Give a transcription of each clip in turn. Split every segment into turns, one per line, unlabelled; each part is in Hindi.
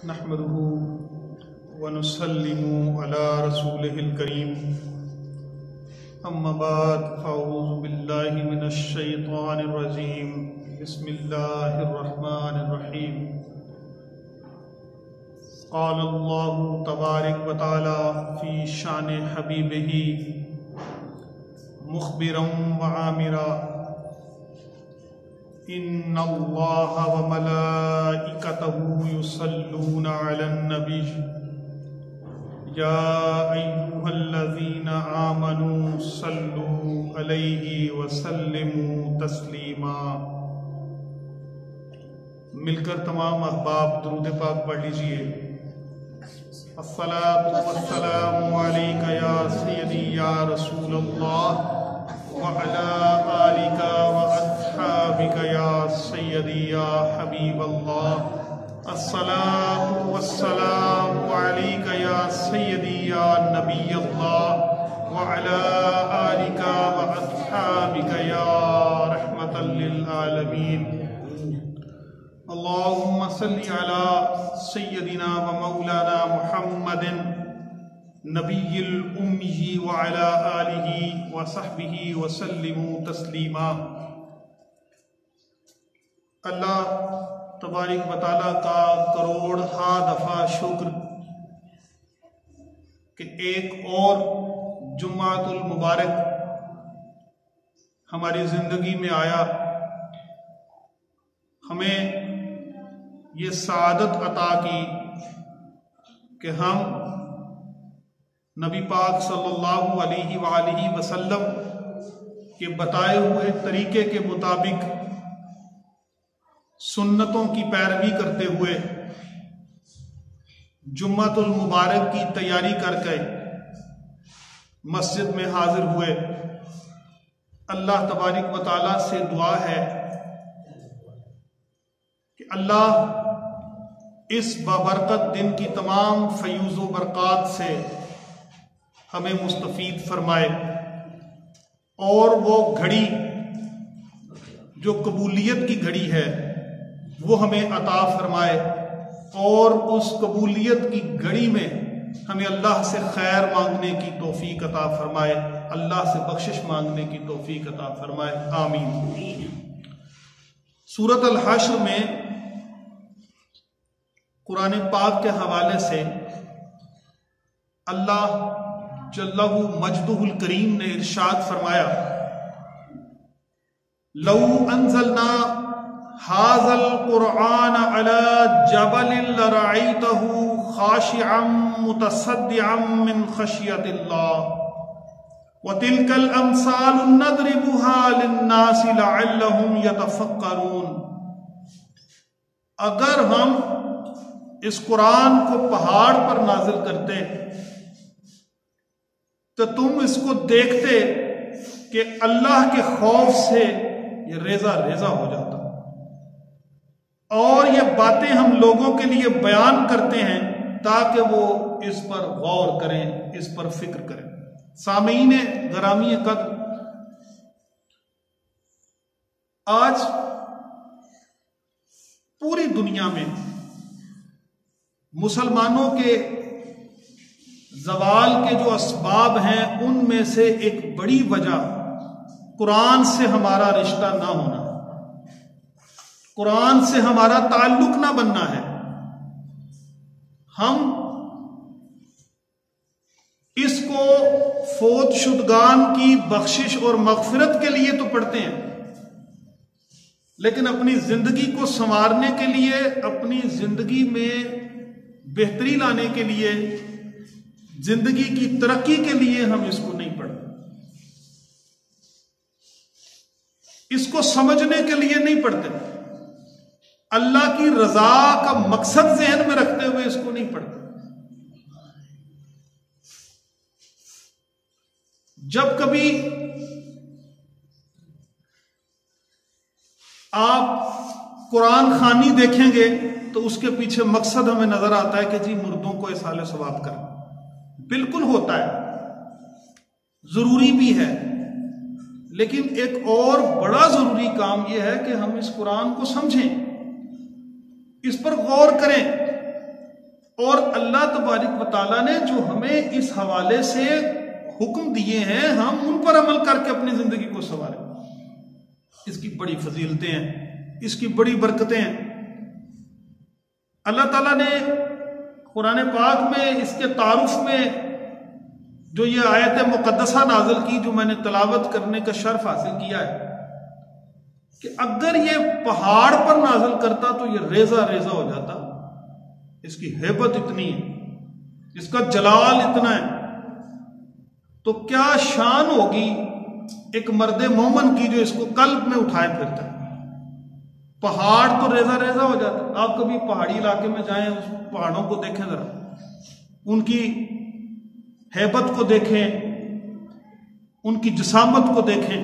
नहमदुहु व नुसल्लिमु अला रसूलिहिल करीम। अम्मा बाद फ़अऊज़ु बिल्लाहि मिनश शैतानिर रजीम। बिस्मिल्लाहिर रहमानिर रहीम। क़ाल अल्लाहु तबारक व तआला फ़ी शान हबीबिही मुख़बिरन व आमिरा इन्नल्लाहा व मलाइकतहु युसल्लूना अलन नबी या अय्युहल्लज़ीना आमनू सल्लू अलैहि व सल्लिमू तस्लीमा। मिलकर तमाम अहबाब दुरूद पाक पढ़ लीजिए। अस्सलातु वस्सलामु अलैका या सय्यदी या रसूलल्लाह व अला आलिका व अस्हाबिका या सय्यदी या हबीबल्लाह। अस्सलातु वस्सलामु अलैका या सय्यदी या नबीयल्लाह व अला आलिका व अस्हाबिका या रहमतल लिल आलमीन। अल्लाहुम्मा सल्लि अला सय्यदिना व मौलाना मुहम्मदिन नबिय्यिल उम्मी व अला आलिहि व सहबिहि व सल्लिमू तस्लीमा। अल्लाह तबारक व तआला का करोड़हा दफा शुक्र कि एक और जुम्मातुल मुबारक हमारी जिंदगी में आया, हमें ये सआदत अता की कि हम नबी पाक सल्लल्लाहु अलैहि वसल्लम के बताए हुए तरीके के मुताबिक सुन्नतों की पैरवी करते हुए जुम्मतुल मुबारक की तैयारी करके मस्जिद में हाजिर हुए। अल्लाह तबारक व तआला से दुआ है कि अल्लाह इस बाबरकत दिन की तमाम फयूज़ व बरक़ात से हमें मुस्तफ़ीद फरमाए और वो घड़ी जो कबूलियत की घड़ी है वो हमें अता फरमाए और उस कबूलियत की घड़ी में हमें अल्लाह से खैर मांगने की तौफीक अता फरमाए, अल्लाह से बख्शिश मांगने की तौफीक अता फरमाए, आमीन। सूरत अल हश्र में कुरान पाक के हवाले से अल्लाह जल्लहु मजदुहुल करीम ने इरशाद फरमाया, लौ अंज़लना हाज़ल कुरआन अला जबलिन लरअयतहु खाशिअम मुतसद्दिअम मिन खशियतिल्लाह व तिलकल अमसालु नदरिबुहा लिन्नासि लअल्लहुम यतफक्करून। अगर हम इस कुरान को पहाड़ पर नाजिल करते तो तुम इसको देखते कि अल्लाह के खौफ से ये रेजा रेजा हो जाता। और ये बातें हम लोगों के लिए बयान करते हैं ताकि वो इस पर गौर करें, इस पर फिक्र करें। सामीन गरामी कद्र, आज पूरी दुनिया में मुसलमानों के ज़वाल के जो असबाब हैं उनमें से एक बड़ी वजह कुरान से हमारा रिश्ता ना होना, कुरान से हमारा ताल्लुक ना बनना है। हम इसको फौत शुदगान की बख्शिश और मगफिरत के लिए तो पढ़ते हैं, लेकिन अपनी जिंदगी को संवारने के लिए, अपनी जिंदगी में बेहतरी लाने के लिए, जिंदगी की तरक्की के लिए हम इसको नहीं पढ़ते। इसको समझने के लिए नहीं पढ़ते, अल्लाह की रजा का मकसद ज़हन में रखते हुए इसको नहीं पढ़ते। जब कभी आप कुरान खानी देखेंगे तो उसके पीछे मकसद हमें नजर आता है कि जी मुर्दों को इसाले सवाब करना, बिल्कुल होता है, जरूरी भी है, लेकिन एक और बड़ा जरूरी काम यह है कि हम इस कुरान को समझें, इस पर गौर करें और अल्लाह तबारिक व तआला ने जो हमें इस हवाले से हुक्म दिए हैं हम उन पर अमल करके अपनी जिंदगी को संवारें। इसकी बड़ी फजीलतें हैं, इसकी बड़ी बरकतें हैं। अल्लाह ताला ने कुरान पाक में इसके तारुफ में जो ये आयत मुक़द्दसा नाज़िल की, जो मैंने तलावत करने का शर्फ हासिल किया है, कि अगर ये पहाड़ पर नाज़िल करता तो ये रेजा रेजा हो जाता। इसकी हेबत इतनी है, इसका जलाल इतना है, तो क्या शान होगी एक मर्दे मोमन की जो इसको कल्ब में उठाए फिरता है। पहाड़ तो रेजा रेजा हो जाता। आप कभी पहाड़ी इलाके में जाएं, उस पहाड़ों को देखें जरा, उनकी हैबत को देखें, उनकी जसामत को देखें,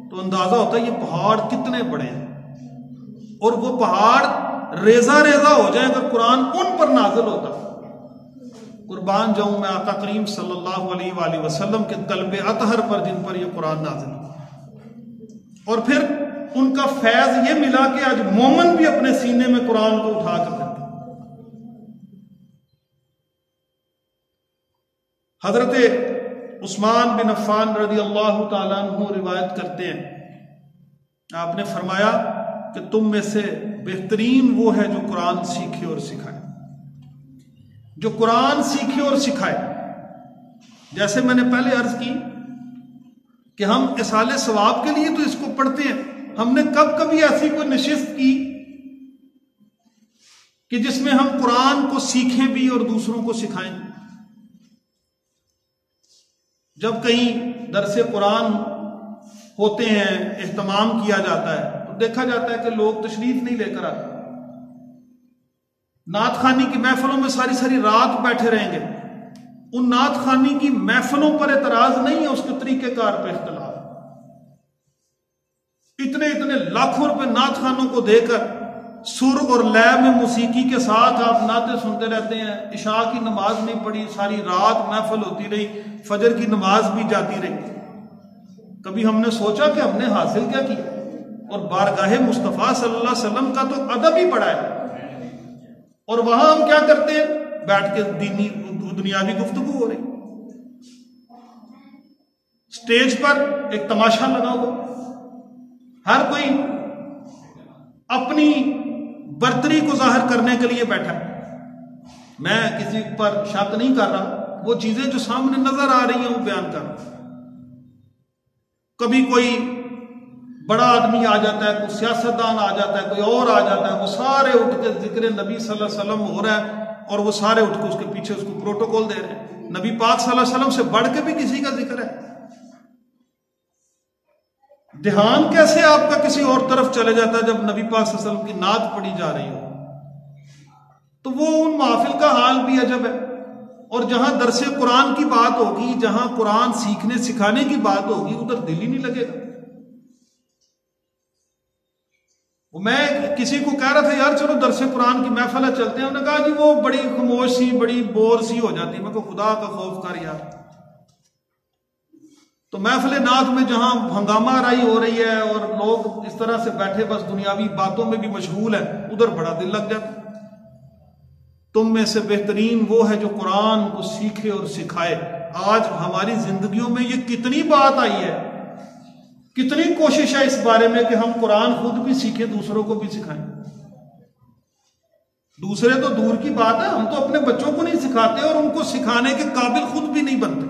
तो अंदाजा होता है ये पहाड़ कितने बड़े हैं। और वो पहाड़ रेजा रेजा हो जाए अगर कुरान उन पर नाजिल होता। कुर्बान जाऊं मैं आका करीम सल्लल्लाहु अलैहि वसल्लम के कल्बे अतहर पर, जिन पर यह कुरान नाजिल हुआ। और फिर उनका फैज ये मिला कि आज मोमन भी अपने सीने में कुरान को उठा कर रखते। हजरत उस्मान बिन अफ़्फ़ान रज़ी अल्लाह तआला अन्हु रिवायत करते हैं, आपने फरमाया कि तुम में से बेहतरीन वो है जो कुरान सीखे और सिखाए, जो कुरान सीखे और सिखाए। जैसे मैंने पहले अर्ज की कि हम इसाले सवाब के लिए तो इसको पढ़ते हैं। हमने कब कभी ऐसी कोई नशिस्त की कि जिसमें हम कुरान को सीखें भी और दूसरों को सिखाएं? जब कहीं दरसे कुरान होते हैं, एहतमाम किया जाता है, तो देखा जाता है कि लोग तशरीफ नहीं लेकर आते। नात खानी की महफिलों में सारी सारी रात बैठे रहेंगे। उन नात खानी की महफिलों पर एतराज नहीं है, उसके तरीकेकार पर इख्तलाफ। इतने इतने लाखों रुपए नात खानों को देकर सुर और लय में मौसीकी के साथ आप नाते सुनते रहते हैं। इशा की नमाज नहीं पढ़ी, सारी रात महफिल होती रही, फजर की नमाज भी जाती रही। कभी हमने सोचा कि हमने हासिल क्या किया? और बारगाहे मुस्तफ़ा सल्लल्लाहु अलैहि वसल्लम का तो अदब ही पड़ा है। और वहां हम क्या करते हैं? बैठ के दीनी दुनियावी गुफ्तगू हो रही। स्टेज पर एक तमाशा लगा हुआ, हर कोई अपनी बर्तरी को जाहिर करने के लिए बैठा है। मैं किसी पर शक नहीं कर रहा, वो चीजें जो सामने नजर आ रही हैं वो बयान कर रहा हूं। कभी कोई बड़ा आदमी आ जाता है, कोई सियासतदान आ जाता है, कोई और आ जाता है, वो सारे उठ के जिक्र नबी सल्लल्लाहु अलैहि वसल्लम हो रहा है और वो सारे उठ के उसके पीछे उसको प्रोटोकॉल दे रहे हैं। नबी पाक सल्लल्लाहु अलैहि वसल्लम से बढ़ के भी किसी का जिक्र है। ध्यान कैसे आपका किसी और तरफ चले जाता है जब नबी पाक सल्लल्लाहु अलैहि वसल्लम की नात पढ़ी जा रही हो? तो वो उन महफिल का हाल भी अजब है। और जहां दरसे कुरान की बात होगी, जहां कुरान सीखने सिखाने की बात होगी, उधर दिल ही नहीं लगेगा। मैं किसी को कह रहा था, यार चलो दरसे कुरान की महफिल है, चलते हैं। उन्होंने कहा जी वो बड़ी खामोश सी, बड़ी बोर सी हो जाती। मैं को खुदा का खौफ कर यार। तो महफिल नात में जहां हंगामा आराई हो रही है और लोग इस तरह से बैठे बस दुनियावी बातों में भी मशगूल है, उधर बड़ा दिल लग जाता। तुम में से बेहतरीन वो है जो कुरान को सीखे और सिखाए। आज हमारी जिंदगियों में ये कितनी बात आई है, कितनी कोशिश है इस बारे में कि हम कुरान खुद भी सीखें, दूसरों को भी सिखाएं। दूसरे तो दूर की बात है, हम तो अपने बच्चों को नहीं सिखाते और उनको सिखाने के काबिल खुद भी नहीं बनते।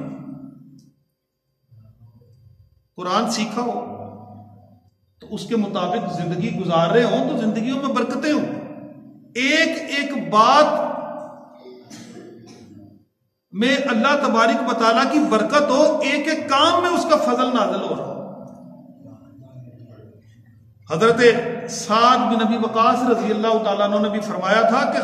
कुरान सीखा हो तो उसके मुताबिक जिंदगी गुजार रहे हो तो जिंदगियों में बरकतें हो। एक एक बात में अल्लाह तबारिक व तआला की बरकत हो, एक एक काम में उसका फजल नाज़िल हो रहा। हजरत साद बिन नबी वकास रजी अल्लाह तआला अन्हु ने भी फरमाया था कि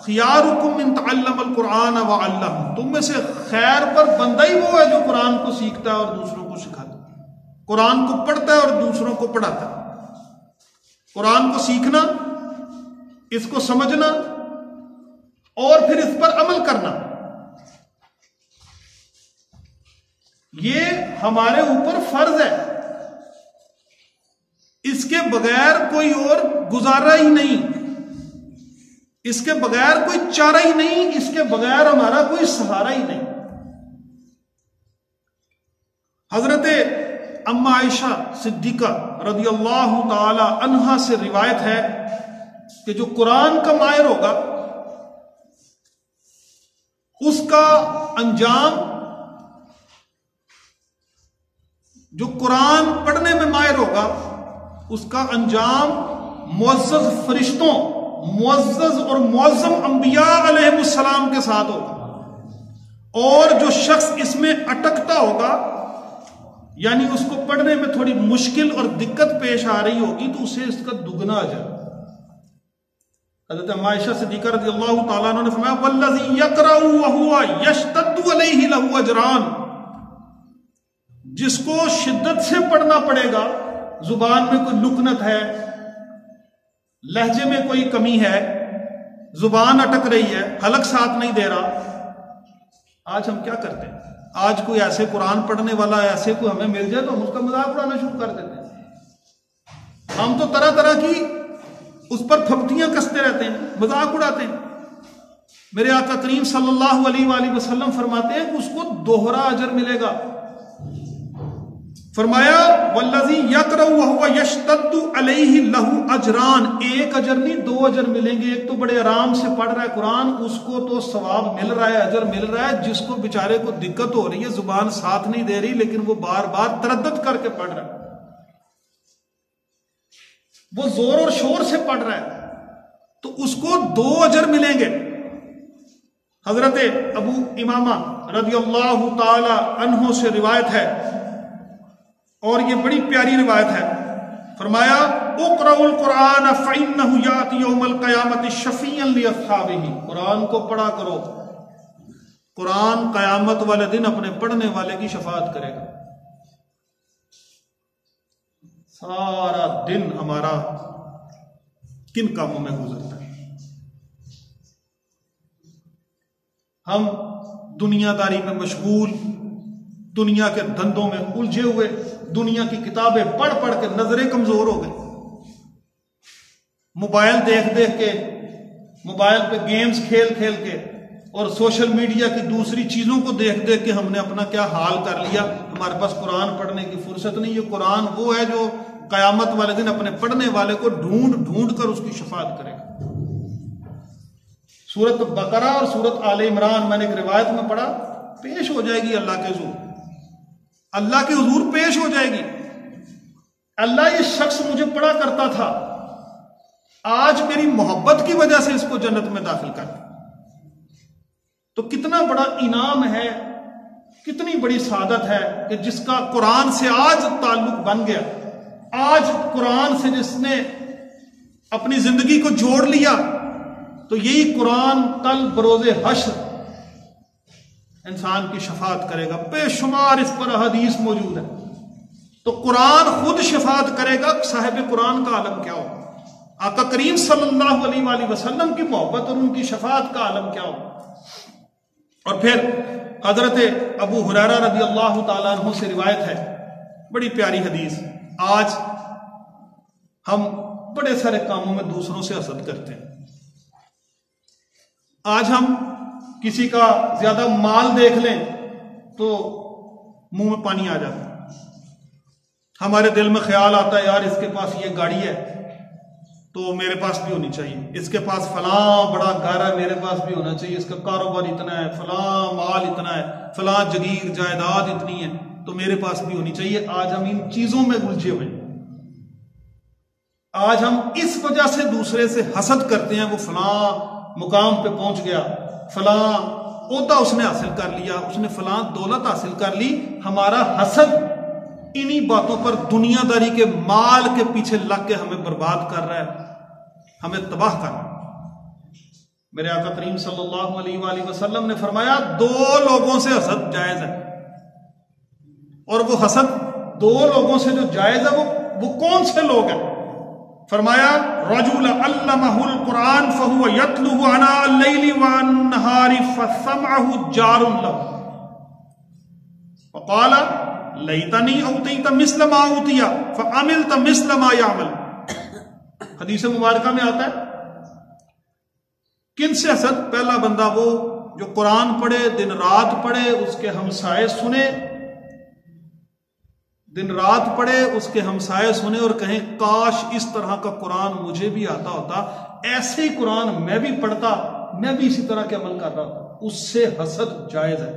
खियारुकुम मिन तअल्लमल कुरान व अल्लम, तुम में से खैर पर बंदा ही वो है जो कुरान को सीखता है और दूसरों को सिखाता है, कुरान को पढ़ता है और दूसरों को पढ़ाता है। कुरान को सीखना, इसको समझना और फिर इस पर अमल करना, ये हमारे ऊपर फर्ज है। इसके बगैर कोई और गुजारा ही नहीं। इसके बगैर कोई चारा ही नहीं, इसके बगैर हमारा कोई सहारा ही नहीं। हजरत अम्मा आयशा सिद्दीका रदियल्लाहु ताला अन्हा से रिवायत है कि जो कुरान का माहिर होगा उसका अंजाम, जो कुरान पढ़ने में माहिर होगा उसका अंजाम मुअज़्ज़ज़ फरिश्तों, मुअज़्ज़ज़ और मुअज़्ज़म अंबिया अलैहिमुस्सलाम के साथ होगा। और जो शख्स इसमें अटकता होगा, यानी उसको पढ़ने में थोड़ी मुश्किल और दिक्कत पेश आ रही होगी, तो उसे इसका दुगना अजर। हज़रत आयशा सिद्दीक़ा रज़ियल्लाहु ताला अन्हा ने फरमाया वल्लज़ी यक़रअु व हुवा यश्तद्दु अलैहि लहु अजरान, जिसको शिद्दत से पढ़ना पड़ेगा, जुबान में कोई लुकनत है, लहजे में कोई कमी है, जुबान अटक रही है, हलक साथ नहीं दे रहा। आज हम क्या करते हैं, आज कोई ऐसे कुरान पढ़ने वाला ऐसे कोई हमें मिल जाए तो हम उसका मजाक उड़ाना शुरू कर देते हैं। हम तो तरह तरह की उस पर फप्तियां कसते रहते हैं, मजाक उड़ाते हैं। मेरे आका करीम सल्लल्लाहु अलैहि वसल्लम फरमाते हैं कि उसको दोहरा अजर मिलेगा। फरमाया वल्लज़ी यक़रअु व हुवा यश्तद्दु अलैहि लहु अजरान, एक अजर नहीं दो अजर मिलेंगे। एक तो बड़े आराम से पढ़ रहा है कुरान, उसको तो सवाब मिल रहा है, अजर मिल रहा है। जिसको बेचारे को दिक्कत हो रही है, जुबान साथ नहीं दे रही, लेकिन वो बार बार तरद्दुद करके पढ़ रहा है, वो जोर और शोर से पढ़ रहा है, तो उसको दो अजर मिलेंगे। हजरत अबू इमामा रदियल्लाहु ताला अन्हु से रिवायत है, और ये बड़ी प्यारी रिवायत है। फरमाया उक़रउल कुरान फ़इन्नहु याति यौमल क़यामति शफ़ीअन लि अस्हाबिही, कुरान को पढ़ा करो, कुरान क़यामत वाले दिन अपने पढ़ने वाले की शफाअत करेगा। सारा दिन हमारा किन कामों में गुजरता है। हम दुनियादारी में मशगूल, दुनिया के धंधों में उलझे हुए, दुनिया की किताबें पढ़ पढ़ के नजरें कमजोर हो गई, मोबाइल देख देख के, मोबाइल पे गेम्स खेल खेल के और सोशल मीडिया की दूसरी चीजों को देख देख के हमने अपना क्या हाल कर लिया। हमारे पास कुरान पढ़ने की फुर्सत नहीं। ये कुरान वो है जो कयामत वाले दिन अपने पढ़ने वाले को ढूंढ ढूंढ कर उसकी शफाअत करेगा। सूरत बकरा और सूरत आले इमरान मैंने एक रिवायत में पढ़ा, पेश हो जाएगी अल्लाह के हुजूर, अल्लाह के हुजूर पेश हो जाएगी। अल्लाह ये शख्स मुझे पढ़ा करता था, आज मेरी मोहब्बत की वजह से इसको जन्नत में दाखिल कर दिया। तो कितना बड़ा इनाम है, कितनी बड़ी सादत है कि जिसका कुरान से आज ताल्लुक बन गया, आज कुरान से जिसने अपनी जिंदगी को जोड़ लिया, तो यही कुरान कल बरोज़े हश्र इंसान की शफाअत करेगा। बेशुमार इस पर हदीस मौजूद है। तो कुरान खुद शफाअत करेगा, साहिब कुरान का आलम क्या हो, आका करीम सल्लल्लाहु अलैहि वसल्लम की मोहब्बत और उनकी शफाअत का आलम क्या हो। और फिर हजरत अबू हुरैरा रज़ियल्लाहु ताला अन्हु से रिवायत है, बड़ी प्यारी हदीस। आज हम बड़े सारे कामों में दूसरों से हसद करते हैं। आज हम किसी का ज्यादा माल देख लें तो मुंह में पानी आ जाता है। हमारे दिल में ख्याल आता है, यार इसके पास ये गाड़ी है तो मेरे पास भी होनी चाहिए, इसके पास फलां बड़ा घर है मेरे पास भी होना चाहिए, इसका कारोबार इतना है, फलां माल इतना है, फलां जगीर जायदाद इतनी है तो मेरे पास भी होनी चाहिए। आज हम इन चीजों में उलझे हुए, आज हम इस वजह से दूसरे से हसद करते हैं, वो फलां मुकाम पे पहुंच गया, फलां ओहदा उसने हासिल कर लिया, उसने फलां दौलत हासिल कर ली। हमारा हसद इन्हीं बातों पर, दुनियादारी के माल के पीछे लग के हमें बर्बाद कर रहा है, हमें तबाह कर रहा है। मेरे आका करीम सल्लल्लाहु अलैहि वसल्लम ने फरमाया, दो लोगों से हसद जायज है, और वो हसद दो लोगों से जो जायज है वो कौन से लोग हैं? फरमाया रजुल अल्लमहुल कुरान फहुव यतलुहु अना अल-लैलि व अन-नहारि फसमअहु जारुन लहु फक़ाल लैतनी औतीत मिस्ल मा औतिया फअमिलत मिस्ल मा यामल। हदीस मुबारका में आता है, किन से हसद? पहला बंदा वो जो कुरान पढ़े, दिन रात पढ़े, उसके हमसाए सुने, दिन रात पढ़े, उसके हमसाए सुने और कहें काश इस तरह का कुरान मुझे भी आता होता, ऐसे ही कुरान मैं भी पढ़ता, मैं भी इसी तरह के अमल कर रहा था। उससे हसद जायज है,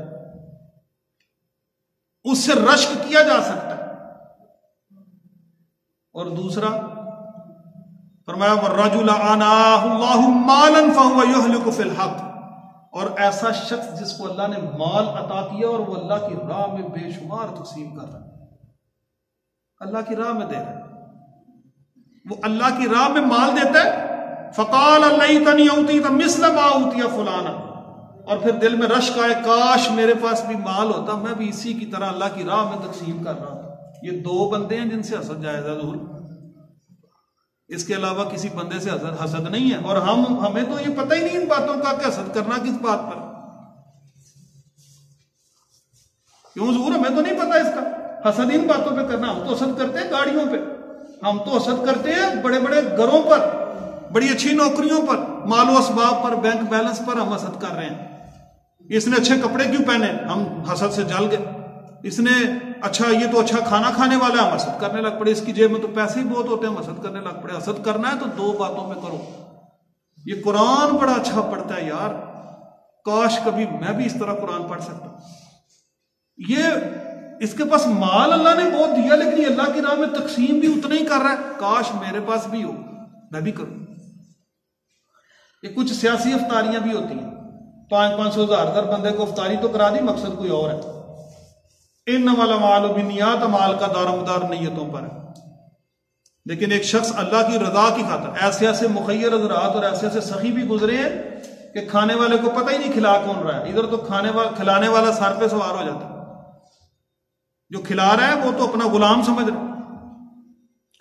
उससे रश्क किया जा सकता है। और दूसरा फरमाया वर्रजुल आनाहुल्लाहु मालन फहुव युहलिकु फिल हक, और ऐसा शख्स जिसको अल्लाह ने माल अता किया और वो अल्लाह की राह में बेशुमार तकसीम कर रहा है, अल्लाह की राह में दे रहा है, वो अल्लाह की राह में माल देता है। फ़क़ाल लैतनी औतीत मिस्ल मा औतिया फलाना, और फिर दिल में रश्क आए काश मेरे पास भी माल होता, मैं भी इसी की तरह अल्लाह की राह में तकसीम कर रहा था। ये दो बंदे हैं जिनसे हसद जायज़ है ज़रूर, इसके अलावा किसी बंदे से हसद नहीं है। और हमें तो ये पता ही नहीं इन बातों का कि हसद करना किस बात पर, क्यों ज़रूर हमें तो नहीं पता इसका। हसद इन बातों पे करना, हम तो हसद करते हैं गाड़ियों पे, हम तो हसद करते हैं बड़े बड़े घरों पर, बड़ी अच्छी नौकरियों पर, मालो असबाब पर, बैंक बैलेंस पर हम हसद कर रहे हैं। इसने अच्छे कपड़े क्यों पहने, हम हसद से जल गए। इसने अच्छा, ये तो अच्छा खाना खाने वाला है, हम हसद करने लग पड़े। इसकी जेब में तो पैसे ही बहुत होते हैं, हम हसद करने लग पड़े। हसद करना है तो दो बातों पे करो। ये कुरान बड़ा अच्छा पढ़ता है यार, काश कभी मैं भी इस तरह कुरान पढ़ सकता। ये इसके पास माल अल्लाह ने बहुत दिया, लेकिन ये अल्लाह की राह में तकसीम भी उतना ही कर रहा है, काश मेरे पास भी हो, मैं भी करूं। ये कुछ सियासी अफ्तारियां भी होती हैं, 500-500 हज़ार बंदे को अफ्तारी तो करा दी, मकसद कोई और है। इन्नमल अमालु बिन्नियात, अमाल का दारोमदार नीयतों पर है। लेकिन एक शख्स अल्लाह की रजा की खातिर ऐसे ऐसे मुखय्यर हज़रात और ऐसे ऐसे सखी भी गुजरे हैं कि खाने वाले को पता ही नहीं खिला कौन रहा है। इधर तो खिलाने वाला सर पे सवार हो जाता है, जो खिला रहा है वो तो अपना गुलाम समझ रहा है।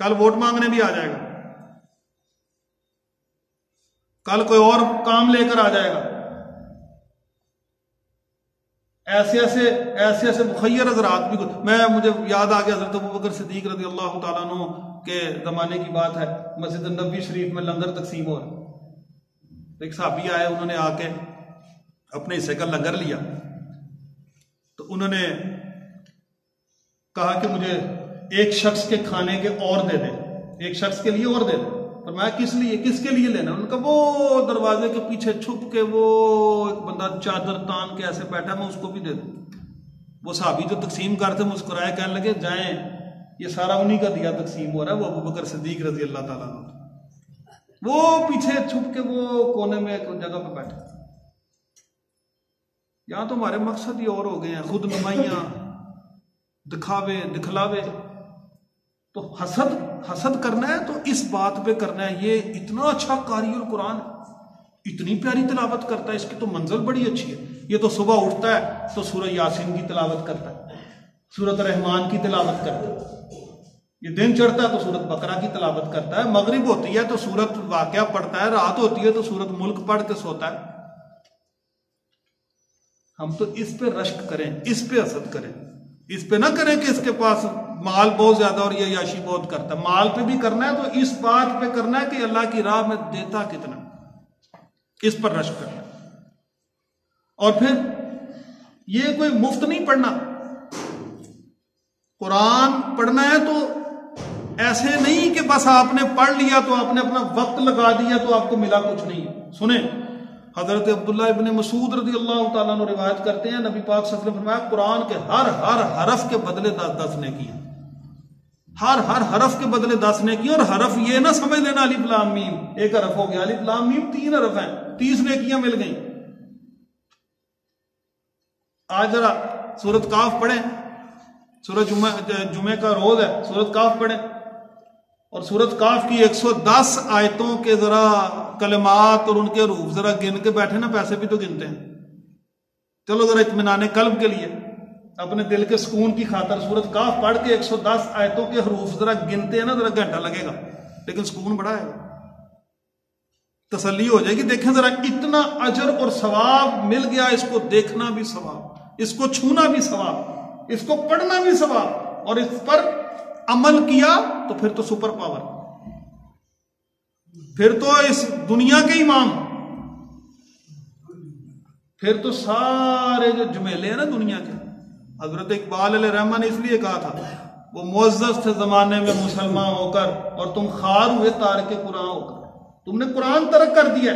कल वोट मांगने भी आ जाएगा, कल कोई और काम लेकर आ जाएगा। ऐसे ऐसे मुखय्यर हज़रात भी। मुझे याद आ गया हज़रत अबू बकर सिद्दीक़ रज़ी अल्लाह तआला अन्हु के ज़माने की बात है, मस्जिद नबवी शरीफ में लंगर तकसीम हो रहा। एक साहबी आए, उन्होंने आके अपने हिस्से का लंगर लिया, तो उन्होंने कहा कि मुझे एक शख्स के खाने के और दे दे, एक शख्स के लिए और दे दे। पर मैं किस लिए, किसके लिए लेना? उनका वो दरवाजे के पीछे छुप के वो एक बंदा चादर तान के ऐसे बैठा, मैं उसको भी दे दूं। वो साहबी जो तकसीम करते मुस्कुराए, कहने लगे जाएं, ये सारा उन्हीं का दिया तकसीम हो रहा है। वो अबू बकर सिद्दीक रजी अल्लाह ताला अन्हु, वो पीछे छुप के वो कोने में एक जगह पर बैठे। यहां तो हमारे मकसद ही और हो गए हैं, खुद नुमाइयां, दिखावे दिखलावे। तो हसद करना है तो इस बात पे करना है, ये इतना अच्छा कारियुल कुरान, इतनी प्यारी तिलावत करता है, इसकी तो मंजिल बड़ी अच्छी है। ये तो सुबह उठता है तो सूरह यासीन की तिलावत करता है, सूरत रहमान की तिलावत करता है। ये दिन चढ़ता है तो सूरत बकरा की तिलावत करता है, मगरिब होती है तो सूरत वाक़या पढ़ता है, रात होती है तो सूरत मुल्क पढ़ के सोता है। हम तो इस पे रश्क करें, इस पे हसद करें, इस पे ना करें कि इसके पास माल बहुत ज्यादा और ये याशी बहुत करता है। माल पे भी करना है तो इस बात पे करना है कि अल्लाह की राह में देता कितना, इस पर रश्क करना है। और फिर ये कोई मुफ्त नहीं पढ़ना, कुरान पढ़ना है तो ऐसे नहीं कि बस आपने पढ़ लिया तो आपने अपना वक्त लगा दिया तो आपको मिला कुछ नहीं है। सुने, हजरत अब्दुल्लाह इब्ने मसूद रज़ी अल्लाह तआला अन्हु रिवायत करते हैं, नबी पाक सल्लल्लाहु अलैहि वसल्लम फरमाया कुरान के हर हरफ के बदले 10-10 नेकी है। हर हरफ के बदले 10 नेकी। और हरफ ये ना समझ लेना अलिफ लाम मीम, एक हरफ हो गया, अलिफ लाम मीम 3 हरफ हैं, 30 नेकियां मिल गई। आज जरा सूरत काफ पढ़ें, सूरत जुमे का रोज है, सूरत काफ पढ़ें और सूरत काफ की 110 आयतों के जरा कलमात और उनके रूफ जरा गिन के बैठे ना, पैसे भी तो गिनते हैं। चलो जरा इत्मीनान कल्ब के लिए, अपने दिल के सुकून की खातर सूरत काफ पढ़ के 110 आयतों के हरूफ जरा गिनते हैं ना, जरा घंटा लगेगा, लेकिन सुकून बड़ा है, तसल्ली हो जाएगी। देखें जरा इतना अजर और सवाब मिल गया, इसको देखना भी सवाब, इसको छूना भी सवाब, इसको पढ़ना भी सवाब, और इस पर अमल किया तो फिर तो सुपर पावर, फिर तो इस दुनिया के इमाम, फिर तो सारे जो झमेले हैं ना दुनिया के, हजरत इकबाल अलैहिर्रहमान ने इसलिए कहा था वो मुअज़्ज़ज़ थे जमाने में मुसलमान होकर और तुम खार हुए तारके कुरान होकर। तुमने कुरान तर्क कर दिया,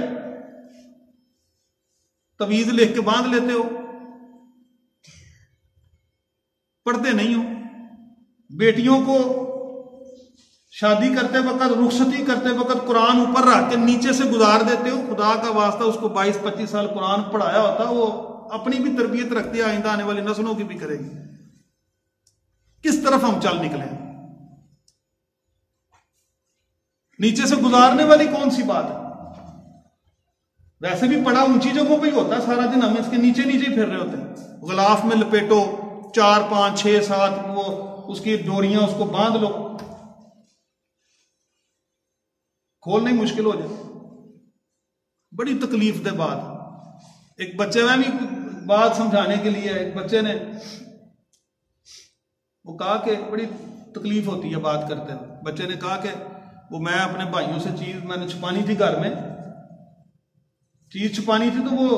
तवीज लिख के बांध लेते हो, पढ़ते नहीं हो। बेटियों को शादी करते वक्त, रुखसती करते वक्त कुरान ऊपर रख के नीचे से गुजार देते हो। खुदा का वास्ता उसको 22-25 साल कुरान पढ़ाया होता, वो अपनी भी तरबियत रखती है, आइंदा आने वाली नस्लों की भी करेगी। किस तरफ हम चल निकले? नीचे से गुजारने वाली कौन सी बात है? वैसे भी पढ़ा ऊंची जगहों पे ही होता है, सारा दिन हम इसके नीचे नीचे ही फिर रहे होते हैं। गुलाफ में लपेटो, 4, 5, 6, 7 वो उसकी डोरियां, उसको बांध लो, खोलना ही मुश्किल हो जाए। बड़ी तकलीफ दे बात। एक बच्चे में भी बात समझाने के लिए एक बच्चे ने वो कहा कि बड़ी तकलीफ होती है बात करते हैं। बच्चे ने कहा कि वो मैं अपने भाइयों से चीज मैंने छुपानी थी, घर में चीज छुपानी थी, तो वो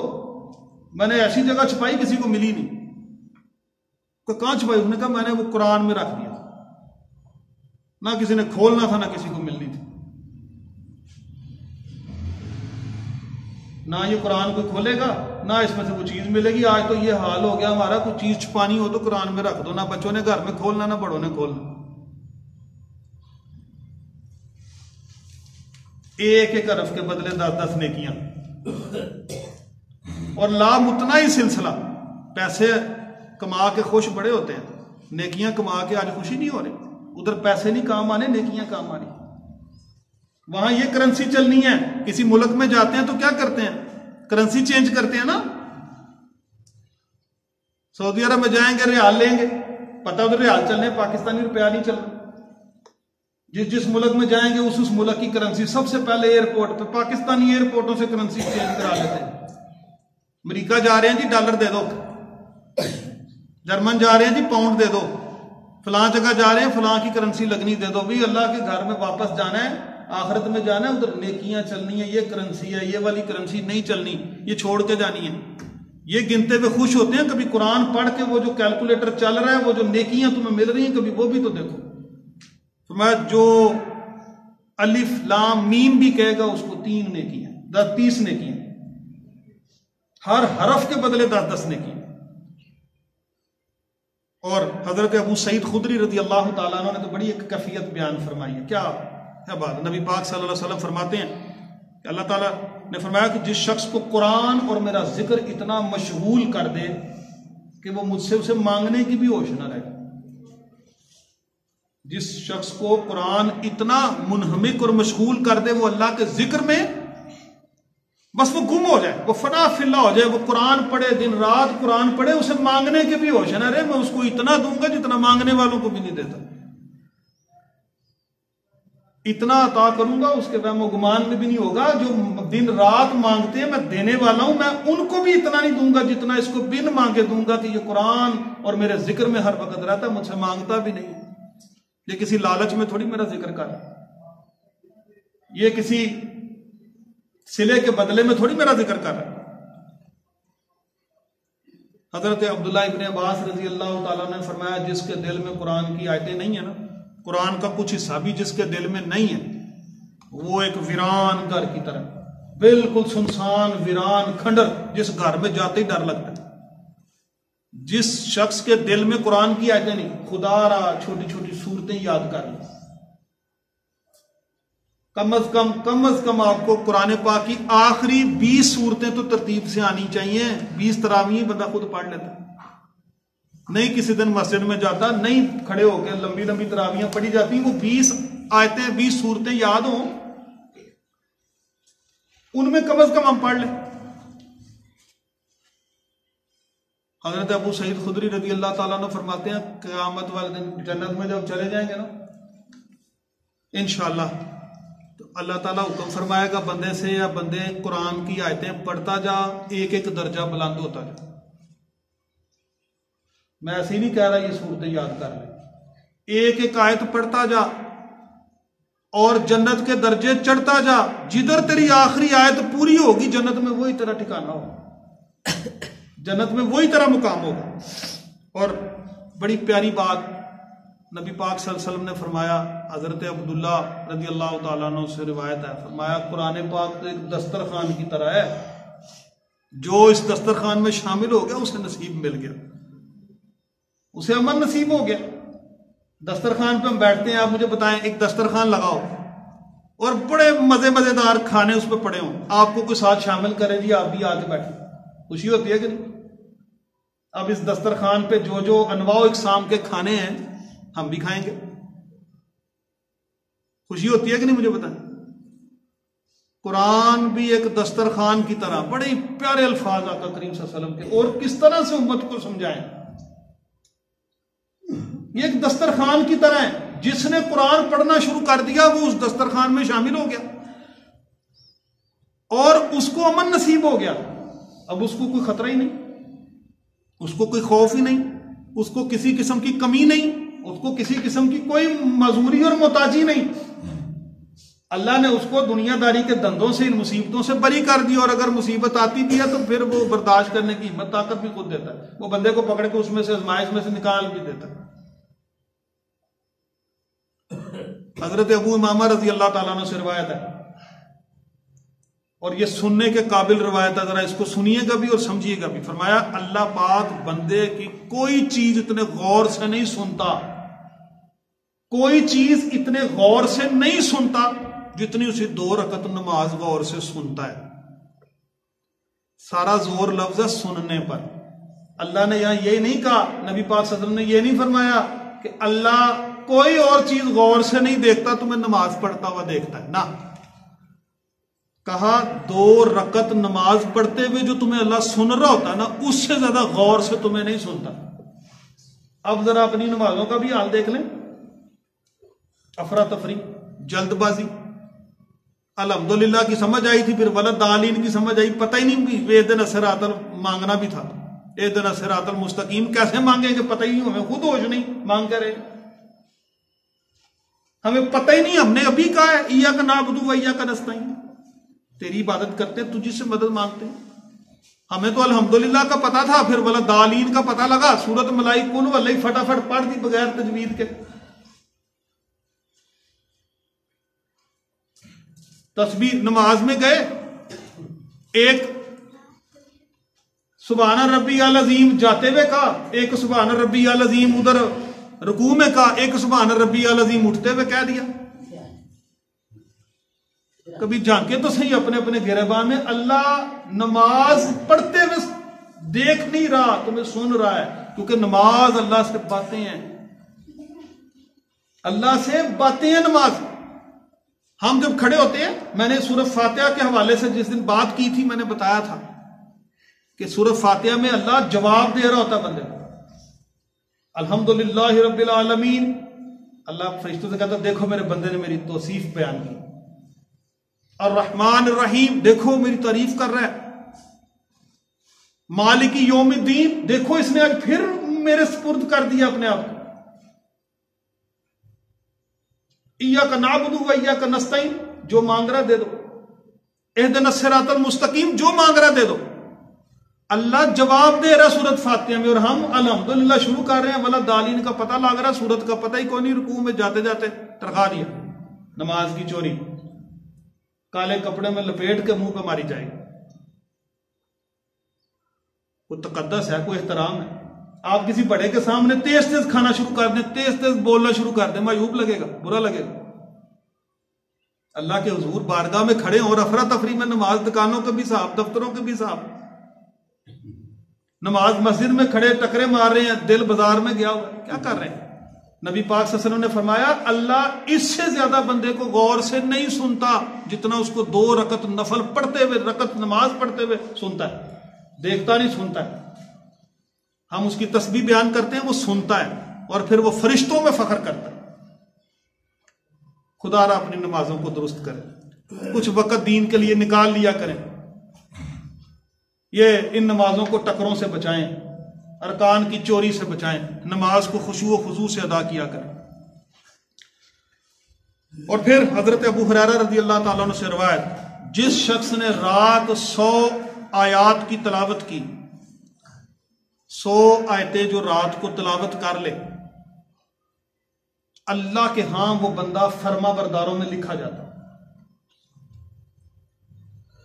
मैंने ऐसी जगह छुपाई किसी को मिली नहीं। कहां छुपाई? उसने कहा मैंने वो कुरान में रख दिया, ना किसी ने खोलना था, ना किसी को मिलनी थी। ना ये कुरान कोई खोलेगा, ना इसमें से वो चीज मिलेगी। आज तो ये हाल हो गया हमारा, कोई चीज छुपानी हो तो कुरान में रख दो, ना बच्चों ने घर में खोलना, ना बड़ों ने खोलना। एक एक हरफ के बदले 10-10 नेकियां, और लाभ उतना ही सिलसिला। पैसे कमा के खुश बड़े होते हैं, नेकियां कमा के आज खुशी नहीं हो रही। उधर पैसे नहीं काम आने, नेकियां काम आ रही। वहां ये करेंसी चलनी है। किसी मुल्क में जाते हैं तो क्या करते हैं? करेंसी चेंज करते हैं ना। सऊदी अरब में जाएंगे रियाल लेंगे, पता उधर रियाल चलने, पाकिस्तानी रुपया नहीं चल रहा। जिस मुल्क में जाएंगे उस मुल्क की करेंसी। सबसे पहले एयरपोर्ट पे पाकिस्तानी एयरपोर्टों से करेंसी चेंज करा लेते हैं। अमेरिका जा रहे हैं जी डॉलर दे दो, जर्मन जा रहे हैं जी पाउंड दे दो, फलां जगह जा रहे हैं फलां की करेंसी लगनी दे दो। भाई अल्लाह के घर में वापस जाना है, आखिरत में जाना है, उधर नेकियां चलनी है। ये करेंसी है, ये वाली करेंसी नहीं चलनी, ये छोड़ के जानी है। ये गिनते हुए खुश होते हैं। कभी कुरान पढ़ के वो जो कैलकुलेटर चल रहा है, वो जो नेकियां तुम्हें मिल रही हैं, कभी वो भी तो देखो। तो मैं जो अलिफ लाम मीम भी कहेगा उसको 3 नेकियां, 30 नेकियां, हर हरफ के बदले 10-10 नेकियां। और हजरत अबू सईद खुदरी रज़ी अल्लाह ताला अन्हु ने तो बड़ी एक कैफियत बयान फरमाई है। क्या बात। नबी पाक सल्लल्लाहु अलैहि वसल्लम फरमाते हैं कि अल्लाह ताला ने फरमाया कि जिस शख्स को कुरान और मेरा जिक्र इतना मशगूल कर दे कि वो मुझसे उसे मांगने की भी होश न रहे। जिस शख्स को कुरान इतना मुनहमिक और मशगूल कर दे, वो अल्लाह के जिक्र में बस वो गुम हो जाए, वो फना फिल्ला हो जाए, वो कुरान पढ़े, दिन रात कुरान पढ़े, उसे मांगने के भी होश न रहे। मैं उसको इतना दूंगा जितना मांगने वालों को भी नहीं देता। इतना अता करूंगा उसके वहम गुमान में भी नहीं होगा। जो दिन रात मांगते हैं मैं देने वाला हूं, मैं उनको भी इतना नहीं दूंगा जितना इसको बिन मांगे दूंगा कि ये कुरान और मेरे जिक्र में हर वक्त रहता है, मुझसे मांगता भी नहीं। ये किसी लालच में थोड़ी मेरा जिक्र कर, ये किसी सिले के बदले में थोड़ी मेरा जिक्र कर रहा है। हजरत अब्दुल्लाह इब्ने अब्बास रजी अल्लाह ताला ने फरमाया, जिसके दिल में कुरान की आयतें नहीं है ना, कुरान का कुछ हिस्सा भी जिसके दिल में नहीं है, वो एक वीरान घर की तरह, बिल्कुल सुनसान वीरान खंडर, जिस घर में जाते ही डर लगता है। जिस शख्स के दिल में कुरान की आयतें नहीं, खुदारा छोटी छोटी सूरतें याद कर ली, कम अज कम आपको कुरान पाक की आखिरी 20 सूरतें तो तरतीब से आनी चाहिए। 20 तरावी बंदा खुद पढ़ लेता, नहीं किसी दिन मस्जिद में जाता, नहीं खड़े होकर लंबी लंबी तरावियां पढ़ी जाती, वो 20 आयतें 20 सूरतें याद हो, उनमें कम अज कम हम पढ़ लें। हजरत अबू सईद खुदरी रज़ी अल्लाह ताला अन्हु फरमाते हैं, क़यामत वाले दिन जन्नत में जब चले जाएंगे ना इंशाअल्लाह, तो अल्लाह ताला हुक्म फरमाएगा बंदे से, या बंदे कुरान की आयतें पढ़ता जा, एक एक दर्जा बुलंद होता जा। मैं ऐसे ही नहीं कह रहा ये सूरतें याद कर ले, एक एक आयत पढ़ता जा और जन्नत के दर्जे चढ़ता जा। जिधर तेरी आखिरी आयत पूरी होगी जन्नत में, वही तेरा ठिकाना होगा। जन्नत में वही तरह मुकाम होगा। और बड़ी प्यारी बात नबी पाक सल्लल्लाहु अलैहि वसल्लम ने फरमाया, हजरत अब्दुल्ला रज़ी अल्लाह तआला अन्हु से रिवायत है, फरमाया कुरान पाक तो एक दस्तरखान की तरह है, जो इस दस्तरखान में शामिल हो गया उसे नसीब मिल गया, उसे अमन नसीब हो गया। दस्तरखान पे हम बैठते हैं, आप मुझे बताएं एक दस्तरखान लगाओ और बड़े मजेदार खाने उस पर पड़े हों, आपको कोई साथ शामिल करे जी, आप भी आके बैठे, खुशी होती है कि नहीं? अब इस दस्तरखान पे जो जो अनवाओ इकसाम के खाने हैं हम भी खाएंगे, खुशी होती है कि नहीं? मुझे बताएं। कुरान भी एक दस्तरखान की तरह, बड़े प्यारे अल्फाज आका करीम सल्लल्लाहु अलैहि वसल्लम के, और किस तरह से उम्मत को समझाएं। ये एक दस्तरखान की तरह है, जिसने कुरान पढ़ना शुरू कर दिया वो उस दस्तरखान में शामिल हो गया और उसको अमन नसीब हो गया। अब उसको कोई खतरा ही नहीं, उसको कोई खौफ ही नहीं, उसको किसी किस्म की कमी नहीं, उसको किसी किस्म की कोई मजबूरी और मोहताजी नहीं। अल्लाह ने उसको दुनियादारी के धंधों से, इन मुसीबतों से बरी कर दिया, और अगर मुसीबत आती भी है तो फिर वो बर्दाश्त करने की हिम्मत ताकत भी खुद देता है, वो बंदे को पकड़ के उसमें से आजमाइश में से निकाल भी देता है। हजरत अबू उमामा रजी अल्लाह ताला अन्हु से रिवायत है, और ये सुनने के काबिल रिवायत है, जरा इसको सुनिएगा भी और समझिएगा भी। फरमाया अल्लाह पाक बंदे की कोई चीज इतने गौर से नहीं सुनता, कोई चीज इतने गौर से नहीं सुनता जितनी उसे 2 रकत नमाज गौर से सुनता है। सारा जोर लफ्ज है सुनने पर। अल्लाह ने यहां यही नहीं कहा, नबी पाक सल्लल्लाहु अलैहि वसल्लम ने यह नहीं फरमाया कि अल्लाह कोई और चीज गौर से नहीं देखता, तुम्हें नमाज पढ़ता हुआ देखता है ना। कहा 2 रकत नमाज पढ़ते हुए जो तुम्हें अल्लाह सुन रहा होता है ना, उससे ज्यादा गौर से तुम्हें नहीं सुनता। अब जरा अपनी नमाजों का भी हाल देख लें, अफरा तफरी, जल्दबाजी। अल्हम्दुलिल्लाह की समझ आई थी, फिर वलद दालीन की समझ आई, पता ही नहीं वेदन सिरातल मांगना भी था, एदन सिरातल मुस्तकीम कैसे मांगेंगे पता ही नहीं, हमें खुद होश नहीं, मांग कर रहे हमें पता ही नहीं। हमने अभी कहा है इय्याका नअबुदु व इय्याका नस्तईन, तेरी इबादत करते हैं, तुझी से मदद मांगते हैं। हमें तो अल्हम्दुलिल्लाह का पता था, फिर वलद दालीन का पता लगा, सूरत मलाइक कुल वल्लई फटाफट पढ़ दी बगैर तजवीद के। तस्बीह नमाज में गए, एक सुभान रब्बी अल अजीम जाते हुए कहा, एक सुभान रब्बी अल अजीम उधर रुकू में कहा, एक सुभान रब्बी अल अजीम उठते हुए कह दिया। कभी झांके तो सही अपने अपने गिरबान में, अल्लाह नमाज पढ़ते हुए देख नहीं रहा, तुम्हें सुन रहा है, क्योंकि नमाज अल्लाह से बातें हैं, अल्लाह से बातें हैं नमाज। हम जब खड़े होते हैं, मैंने सूरत फातिहा के हवाले से जिस दिन बात की थी, मैंने बताया था कि सूरत फातिहा में अल्लाह जवाब दे रहा होता बंदे को, अल्हम्दुलिल्लाह रब्बिल आलमीन। अल्लाह फरिश्तों से कहता देखो मेरे बंदे ने मेरी तौसीफ बयान की, और रहमान रहीम देखो मेरी तारीफ कर रहा है, मालिकी यौमिद्दीन देखो इसने आज फिर मेरे सुपुर्द कर दिया अपने आप को, इय्याका नअबुदु व इय्याका नस्तईन जो मांग रहा दे दो, इहदिना सिरातल मुस्तकीम जो मांग रहा दे दो। अल्लाह जवाब दे रहा सूरत फातिहा में, और हम अल्हम्दुलिल्लाह शुरू कर रहे हैं, वला दालीन का पता लग रहा, सूरत का पता ही कोई नहीं, रुकू में जाते जाते तरखा दिया, नमाज की चोरी, काले कपड़े में लपेट के मुंह पे मारी जाएगी। कोई तकद्दस है, कोई एहतराम है। आप किसी बड़े के सामने तेज तेज खाना शुरू कर दें, तेज तेज बोलना शुरू कर दें, मायूब लगेगा, बुरा लगेगा। अल्लाह के हुजूर बारगाह में खड़े और अफरा तफरी में नमाज, दुकानों के भी साहब, दफ्तरों के भी साहब, नमाज मस्जिद में खड़े टकरे मार रहे हैं, दिल बाजार में गया हुआ, क्या कर रहे हैं? नबी पाक सल्लल्लाहु अलैहि वसल्लम ने फरमाया अल्लाह इससे ज्यादा बंदे को गौर से नहीं सुनता जितना उसको 2 रकत नफल पढ़ते हुए, रकत नमाज पढ़ते हुए सुनता है। देखता नहीं, सुनता है। हम उसकी तस्बीह बयान करते हैं, वो सुनता है, और फिर वो फरिश्तों में फख्र करता है। खुदारा अपनी नमाजों को दुरुस्त करें, कुछ वक्त दीन के लिए निकाल लिया करें, ये इन नमाजों को टकरों से बचाएं, अरकान की चोरी से बचाएं, नमाज को खुशू व खुजू से अदा किया करें। और फिर हजरत अबू हुरैरा रज़ी अल्लाह ताला अन्हु से रिवायत, जिस शख्स ने रात 100 आयात की तलावत की, 100 आयतें जो रात को तिलावत कर ले, अल्लाह के हां वो बंदा फर्मा बरदारों में लिखा जाता।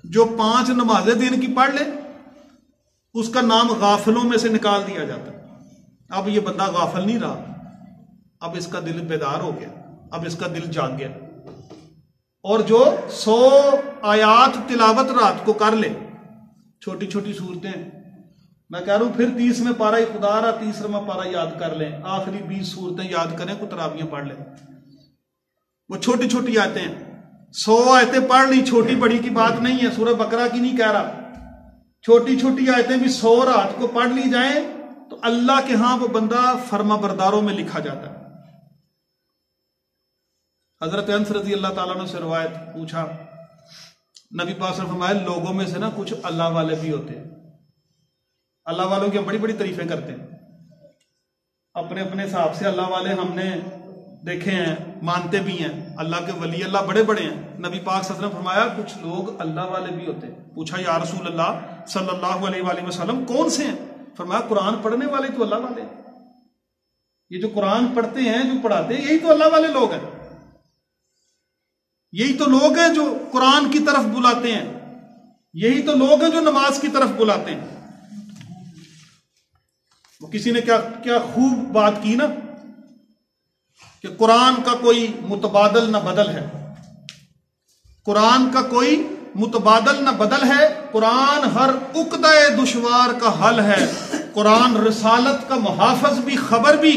जो 5 नमाजें दिन की पढ़ ले, उसका नाम गाफिलों में से निकाल दिया जाता। अब ये बंदा गाफिल नहीं रहा, अब इसका दिल बेदार हो गया, अब इसका दिल जाग गया। और जो 100 आयात तिलावत रात को कर ले, छोटी छोटी सूरतें, मैं कह रहा हूं फिर 30 में पारा ही खुदा रहा, 30 में पारा याद कर लें, आखिरी 20 सूरतें याद करें, कुछ तरावियां पढ़ लें। वो छोटी छोटी आयतें हैं, 100 आयतें पढ़ ली, छोटी बड़ी की बात नहीं है, सूरह बकरा की नहीं कह रहा। छोटी छोटी आयतें भी 100 रात को पढ़ ली जाएं तो अल्लाह के हां वो बंदा फर्मा बरदारों में लिखा जाता है। हजरत अनस रजी अल्लाह ताला ने से रवायत, पूछा नबी पाक ने फरमाया, लोगों में से ना कुछ अल्लाह वाले भी होते हैं। अल्लाह वालों की हम बड़ी बड़ी तारीफें करते हैं, अपने अपने हिसाब से अल्लाह वाले हमने देखे हैं, मानते भी हैं, अल्लाह के वली अल्लाह बड़े बड़े हैं। नबी पाक सल्लल्लाहु अलैहि वसल्लम ने फरमाया कुछ लोग अल्लाह वाले भी होते हैं। पूछा या रसूल अल्लाह सल्लल्लाहु अलैहि वसल्लम कौन से हैं? फरमाया कुरान पढ़ने वाले तो अल्लाह वाले हैं। ये जो कुरान पढ़ते हैं, जो पढ़ाते हैं, यही तो अल्लाह वाले लोग हैं। यही तो लोग हैं जो कुरान की तरफ बुलाते हैं, यही तो लोग हैं जो नमाज की तरफ बुलाते हैं। वो किसी ने क्या क्या खूब बात की ना कि कुरान का कोई मुतबादल न बदल है, कुरान का कोई मुतबादल न बदल है, कुरान हर उक़्दा-ए दुश्वार का हल है, कुरान रिसालत का मुहाफ़िज़ भी, खबर भी,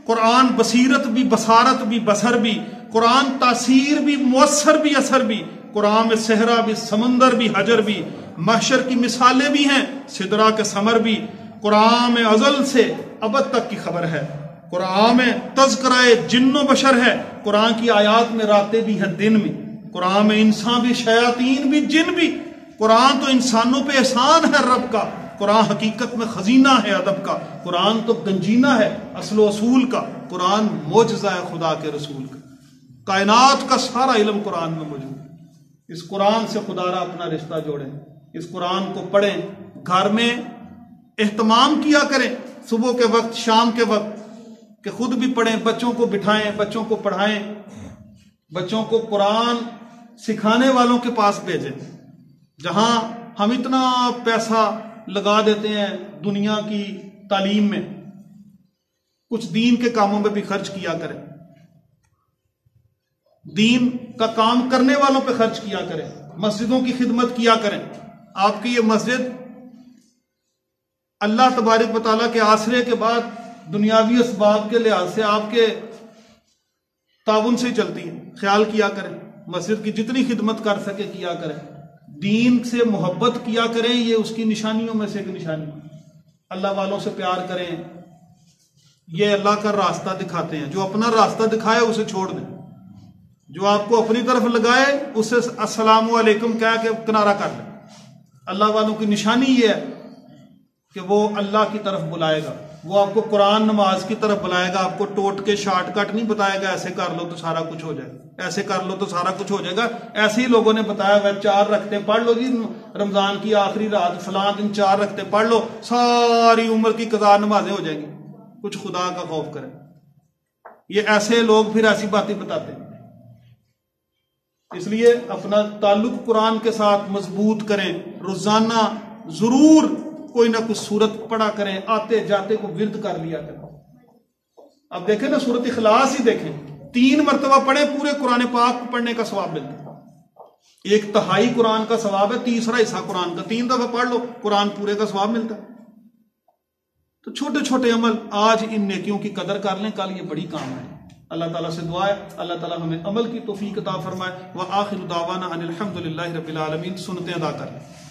कुरान बसीरत भी, बसारत भी, बसर भी, कुरान तासीर भी, मुअस्सर भी, असर भी, कुरान में सहरा भी, समंदर भी, हजर भी, महशर की मिसालें भी हैं, सिदरा के समर भी, कुरान में अज़ल से अबद तक की खबर है, कुरान में तज़किरा जिन्नो बशर है, कुरान की आयात में रातें भी हैं दिन में, कुरान में इंसान भी, शयातीन भी, जिन भी। कुरान तो इंसानों पे एहसान है रब का, कुरान हकीकत में खजीना है अदब का, कुरान तो गंजीना है असलो असूल का, कुरान मोजज़ा है खुदा के रसूल का, कायनात का सारा इल्म कुरान में मौजूद है। इस कुरान से खुदारा अपना रिश्ता जोड़ें, इस कुरान को पढ़ें, घर में एहतमाम किया करें, सुबह के वक्त, शाम के वक्त, कि खुद भी पढ़ें, बच्चों को बिठाएं, बच्चों को पढ़ाएं, बच्चों को कुरान सिखाने वालों के पास भेजें। जहां हम इतना पैसा लगा देते हैं दुनिया की तालीम में, कुछ दीन के कामों में भी खर्च किया करें, दीन का काम करने वालों पे खर्च किया करें, मस्जिदों की खिदमत किया करें। आपकी ये मस्जिद अल्लाह तबारक व तआला के आसरे के बाद दुनियावी असबाब के लिहाज से आपके ताउन से चलती है। ख्याल किया करें, मस्जिद की जितनी खिदमत कर सके किया करें, दीन से मोहब्बत किया करें, ये उसकी निशानियों में से एक निशानी। अल्लाह वालों से प्यार करें, ये अल्लाह का रास्ता दिखाते हैं। जो अपना रास्ता दिखाए उसे छोड़ दें, जो आपको अपनी तरफ लगाए उससे अस्सलामु अलैकुम कह के किनारा कर लें। अल्लाह वालों की निशानी ये है कि वो अल्लाह की तरफ बुलाएगा, वो आपको कुरान नमाज की तरफ बुलाएगा, आपको टोट के शॉर्टकट नहीं बताएगा, ऐसे कर लो तो सारा कुछ हो जाएगा, ऐसे कर लो तो सारा कुछ हो जाएगा। ऐसे ही लोगों ने बताया वह 4 रखते पढ़ लो जी, रमजान की आखिरी रात फलां दिन 4 रखते पढ़ लो, सारी उम्र की कज़ा नमाजें हो जाएंगी। कुछ खुदा का खौफ करें। ये ऐसे लोग फिर ऐसी बातें बताते हैं। इसलिए अपना ताल्लुक कुरान के साथ मजबूत करें, रोजाना जरूर कोई ना कुछ सूरत पढ़ा करें, आते जाते को विर्द कर लिया करें। अब देखें ना, सूरत इखलास ही देखें, 3 मरतबा पढ़े, पूरे कुरान पाक को पढ़ने का सवाब मिलता है। 1/3 कुरान का सवाब है, 3रा हिस्सा कुरान का 3 दफा पढ़ लो, कुरान पूरे का सवाब मिलता है। तो छोटे छोटे अमल आज इन नेकियों की कदर कर लें, कल ये बड़ी काम है। अल्लाह ताला से दुआ है अल्लाह ताला हमें अमल की तौफीक अता फरमाए। व आखिर दावाना अनिल हम्दुलिल्लाहि रब्बिल आलमीन। सुनते अदा कर लें।